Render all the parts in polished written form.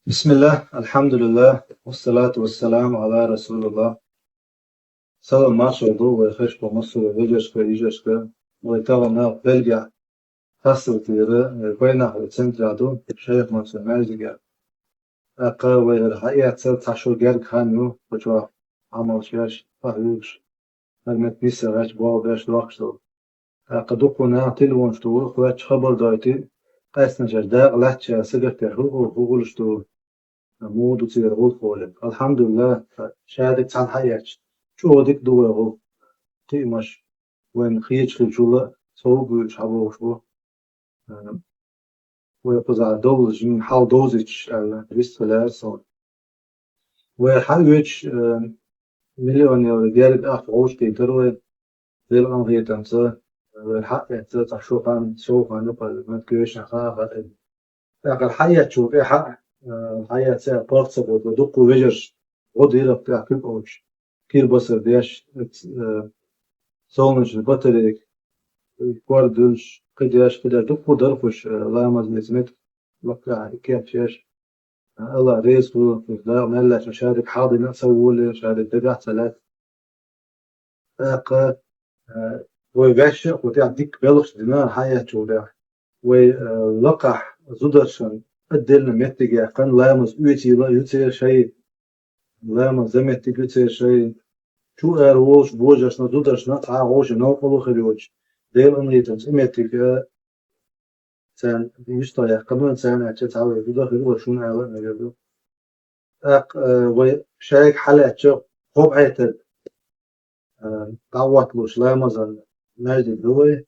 بسم الله الحمد لله والصلاة والسلام على رسول الله. سلام ماشي دو ويخش بمصر ويجشك يجشك ويتغنى بلجع فصل تيرا وينا السنتر عدو شيخ مصر مالجع أقا ويرحيات سر تشو جرق خانو وجوا عمل شاش فهيوش المت نيسا غاش باو غاش راقشتو أقا دوكونا تلوون شتو واتش خبر دايتي قاسنا جرداء لاتشا سجرت هو وغولشتو موضوع تيرغول فولك الحمد لله شهادة عن حياة شو هديك دوغو تيمش وين خيج خيجولا صوب شعبو شو ويقزع دوز من حال دوزيش الريست ولا صار وحلوش مليون يورو ديالك أخوش تيتروي ديال أنغي تنسى والحق يتسى تشوفان شوفان نقل ما تكيوش نخاف أقل حياة شو في حق حياة ساعة بارتسا ودقو ويجرش غد يلا بتاع كيف أوش كير بصر دياش صونش بطريق كواردلش قدياش قدر دقو درفش لا مزنزمت لقى كيف شاش الله ريس في دار ملاش مشارك حاضي نسوي مشارك دقع ثلاث أق ويباش وتعديك بلغش دماء حياة شو ده ولقح زودرشن الدل متجا قن لا مسؤوليتي لا يصير شيء لا مزمت يصير شيء شو أروش بوجش نزودرش نقع روش نوقلو خلوش ديل أنيتنس إمتى سان يشتغل قبل سان أشياء تعود يقدر يقول شو نعمل نجدو أق وشايك حالة شو خوب عيت قوات لوش لا مزن نجد دوي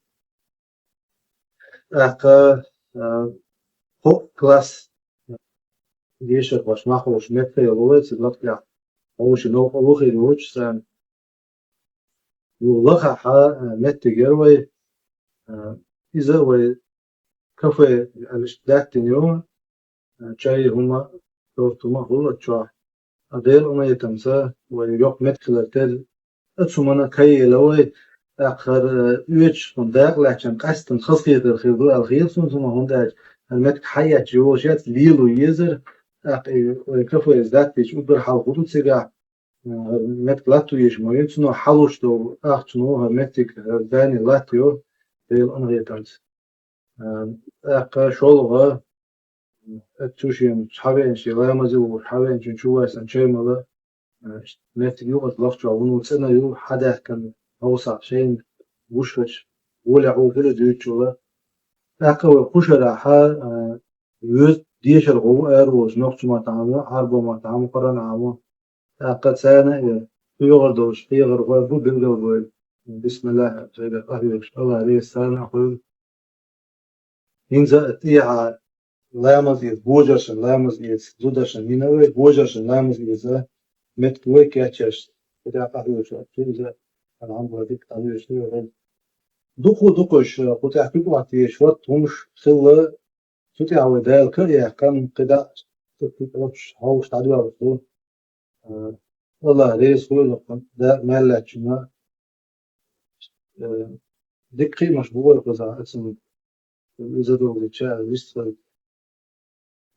أق خوب كلاس جيشك واش ناخوش متى يلوي سبلت يا روش نوقلو خلوش سان يولخ حا متى جروي إذا كفى الاشتداد تنيوم شاي هما توما هو تشوا أدير أنا يتمسى ويروح مدخل تل أتشومنا كي لوي آخر يوتش من داق لكن قصد خصية الخير الخير ثم هم داج المتك حياة جوشات ليلو يزر كفى إزداد بيش أبر حال خطوط سجع متك لاتو يجمعين تنو حلوش تو أختنو متك داني لاتيو دير أنا يتمسى آخر شغل تشوشين شحابين شي لا مزو شحابين شنشوا سنشي مالا نت يو أطلقت عونو سنة يو حدا كان أوسع شين وشش ولا هو كده ديتشوا أكو كشرة حا يوز ديش الغو أروز نقص ما تعمل حرب ما تعمل قرن عمو أقد سنة يغردوش يغرق بو بالجو بسم الله سيد أهلش الله عليه السلام أقول إنزا تيها لامز يز بوجرشن لامز يز زودرشن مينوي بوجرشن لامز يز متكوي كاتشش بتاع قهوة شو كذا أنا عم بوديك قهوة شو دوكوش بتاع كل وقت شوت همش خلا شو تعود ده الكل كان كده تقولش هاوش تعدوا على طول والله ريس هو ده مالك دقي مشبوه كذا اسم إذا دو بتشاء لسه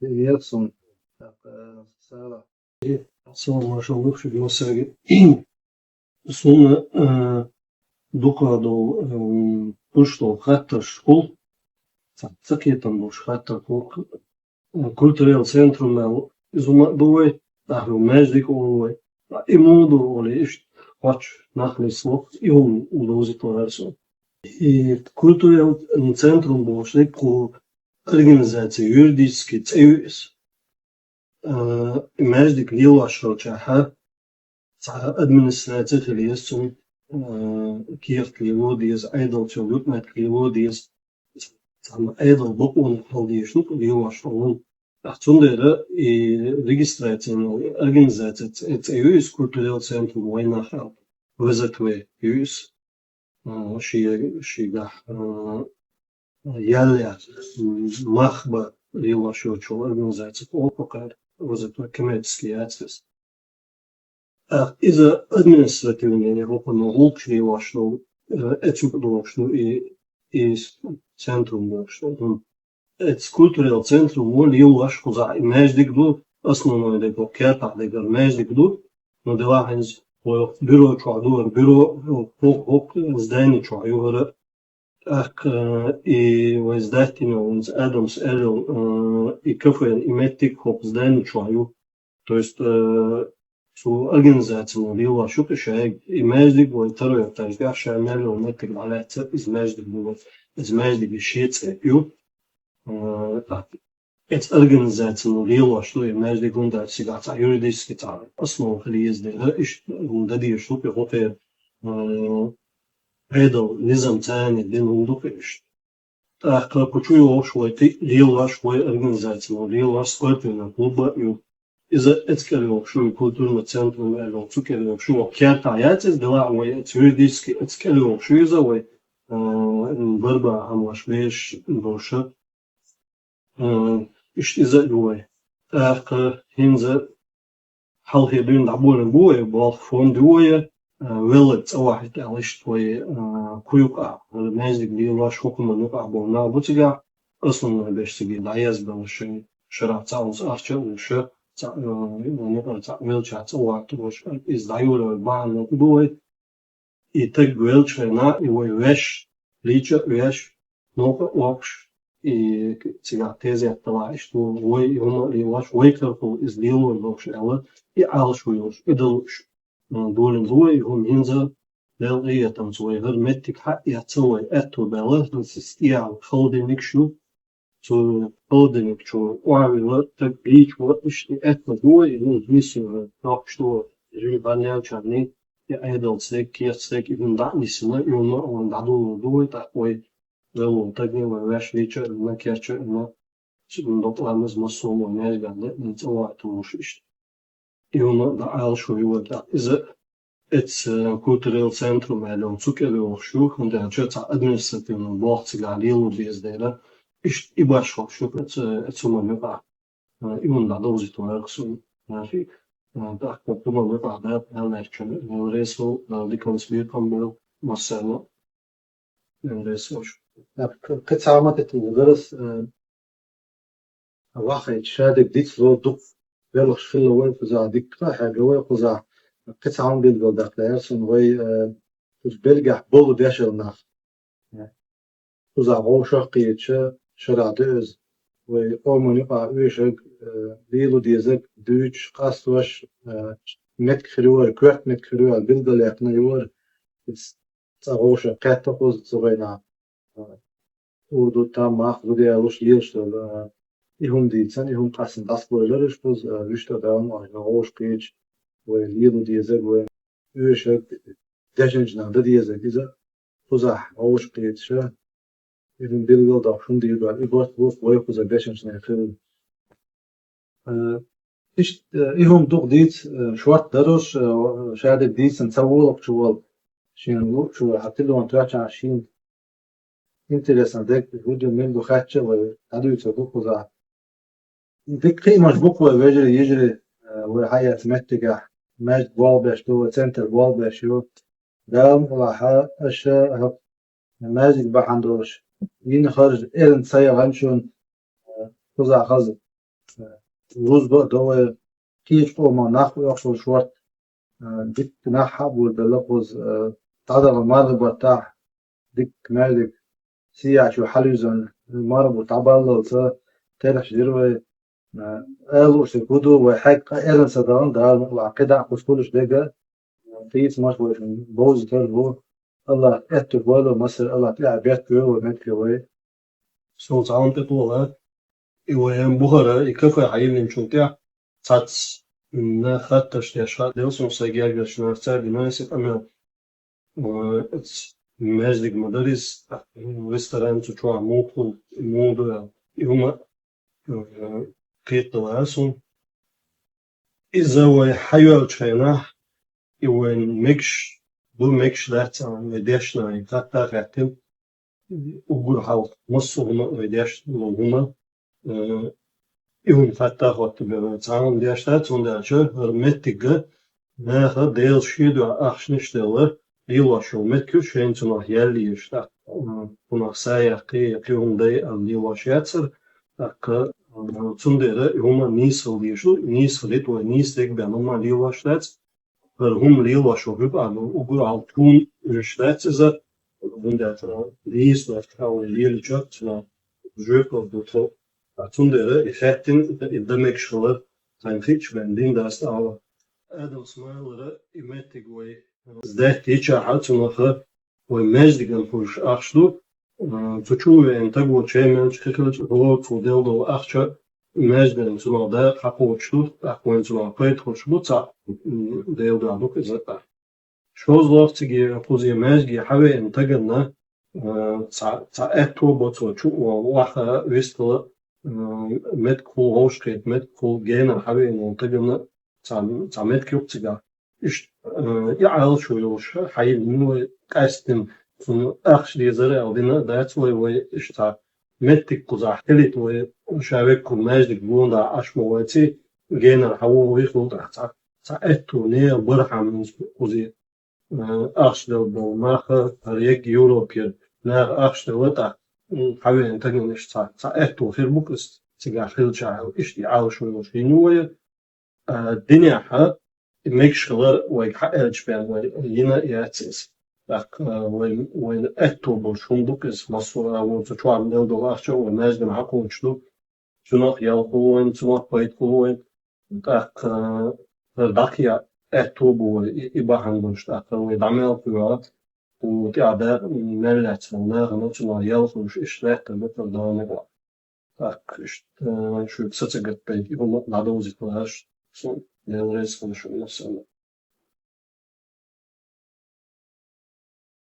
يرسم سارة Само нашел бывший Белосаги. Сумма докладал пуштал хата школ, цакетан буш хата културел центру мел изума буй, аху междик олой, и моду оли иш хоч нахли слов и он удовзито версо. И културел центру буш неку организация юридический цеюис. Междик лила шочаха administratie gelezen, keert Cleodius, Eideltje, met Cleodius, samen Eidel boeken al die snoep, die was gewoon. Zonder registratie en organisatie, het EU cultureel centrum, waar je gaat, we zetten US, she ja, mag bij relatie organisatie ook elkaar, we zetten commerciële access. إذا administrativni Европа лучше вашу этим подошну и центром вашу это культурел центром мол eu acho que já imagem do أصلا ديك كيرتا ديك الماج ديك دو ندواحنز بيرو شعدور بيرو فوق زداني شعيور أك إي وزداتين ونز آدمس إلو إي كفر إيماتيك هوب زداني شعيو то есть سو организация лила شو كشاي إيماجدك ويترى ترجع شامل ومتك على إزماجدك بوت إزماجدك الشيء يو إت организация لила شو إيماجدك وندا سيجات يوريديس كتار أصلا خليز ده إيش وندا دي شو بيخوفر هذا نظام تاني دين وندوك إيش أخلا كتشوي شوي تي ليلا شوي организация ليلا سكوتنا كوبا يو إذا أتكلم شو كلتور مثلاً لو أتكلم شو كيات عيات الدواء ويتورديسكي أتكلم شو إذا وي بربع عم وشبيش بوشة إيش إذا جوي أخ هنزا حل هيدين دعبون بوي بالفون دوي ولد واحد عليش توي كيوكا المازك دي راش حكم نقع بونا بتجا أصلاً بيش تجي دعيز بوشة شرع تعوز أرشة وشة ويلتشات واتوش إزدايور بان دوي يتك ويلتشنا يويش ليتشا ويش نوكا وقش تيجاتيزي التواعش تو وي هما ليواش ويكرفو إزديلو الوش ألا يعالش ويوش إدلوش دولن دوي هم ينزل للغية تنسوي غير متك حق يتسوي أتو بلغ نسيستيع خلدي نكشو تو holding to while the beach what is the atmosphere in missing talk to Ribania Chani, the adult sick, kids sick, even that listener, you know, on that do it that way. Well, taking a rash nature and not catcher and not not almost muscle or nagan that needs a lot to shish. You know, that I'll show you what that is. It's cultural centrum along Zuckerberg shoe and the church administrative and box galil is there. إيش إباشوا شوف أتسمى مقع يون دعوزي تواقسون ماشي تحكم كما مقع ده هالناشن وريسو ديكون سبيكم بلو مسألة وريسو شو قطعة ما تتنغرس واحد شادك ديك زو دوك بلغش في اللوين فزع ديك حاجة وي فزع قطعة ما بيلغل داخل يرسون وي بلغح بولو داشل ناخ فزع غوشا قيتشا شرع دوز وأمون يقع ويشق ليلو ديزك دوش قاستوش متك خلوار كوحت متك خلوار بلغل يقنا يور تغوشا قاتقوز تغينا ودو تام ماخ ودي ألوش ليلشتل إهم ديتسان إهم قاسن داسبويلرش بوز ويشتا داون غوش قيتش وليلو ديزك ويشق داشنجنا دا ديزك إذا فزح غوش قيتشا إذن بيلغل دافشون ديبا إبارت بوف ويقو زباشن شناخل إيش إهم دوق ديت شوارت دروش شادك ديت سنسوول بشوال شين شو حتلو أنتراش عشين إنترسان ديك الفيديو من دو خاتشة وعدو يتصدوق وزع ديك قيمة بوك ويجري يجري وحياة متجح ماجد والباش دو سنتر والباش يو دام ولاحا أشياء ماجد بحندوش ين خارج إيرن سايا غنشون وزع خزر روز بقى دو كيش ما ناخو يخشو شوارت ديك نحب والبلقوز تعدل المرض بتاع ديك مالك سيع شو حلوزن المرض وتعبالله وصا تلح جيروي قالوا شكودو وحاج إيرن سدان ده العقيدة عقوز كلش ديجا تيس ماش بوز تلبو الله اتو بولو مصر الله تلعب بيت بيو ومتك وي سو تعاون تطولا إيوان بخارا يكفي عيل نمشونتيع تاتس نا خطش يشفى ديوسون سيجاج شنارتار بناسب أما اتس ماجدك مدارس ريستوران تشوع موكو مودو يوما قيت دواسون إذا وحيو تشينا إيوان مكش دو مكش لاتسا وديشنا يقاطع غاتم وقول حاول مصر هما وديش هما إيوان فتح وقت بتعاون ديشتات ونداشة هرمتيجا ناخد ديل شيدو أخشنشتلا ليوا شو متكو شين تنوح يالي يشتاق ونوح سايقي يقيون دي الليوا شياتسر أكا Tsundere huma nisel liešu, nisel lietoja nīstekbēn, huma lielā šlēc, par huma lielā šo grupānu ugural tūn šlēciza, vundēt līsla, kā lieli čakts, žökov dotro. Tsundere effektin idemekšala zijn fietsben, dindast alle. Adamsmælere imettig way zdehti icha hatsunaха way mezdigan push achstu tuchuwe en tago chemen chikelt rot fodeldo achcha mezdigan sunada hapochtu akwen sunada pethoshbutsa deeldo adok izata shozlovtige apuzi mezgi have en taganna ta etto botso chu waha wistla met cool hoschket met cool gena have en taganna تعمد كيوبتيجا إيش يعال شو يوش حي منو قاستم ثم أخش دي زرع ودينا دايت وي إيش تا متك قزح كليت وي شابك كل ماجد بون دا عش مواتي جينا حوو ويخلو تا إتو نيا برحة من قزي أخش دو ماخ ريك يوروبير لا أخش دو تا حوي انتجن إيش تا إتو في البوكس تيجا خيل شاعر إيش يعال شو يوش ينوي الدنيا حق ميكشلر ويحقق بين ينا ياتس لك وين اتو بالشوندوك اس مصر او تشوار من دولار شو والناس دم حقون شلو شنو يالقوين شنو بايتقوين تاك داكيا اتو بو يباهن بنشتاك ويدعمل فيوات وتعدا ملت ناغ نتنا يالقوش اشتاك مثل دانك تاك شو تسجل بيت يقول لا دوزي كلاش So, der Rest von der Schule ist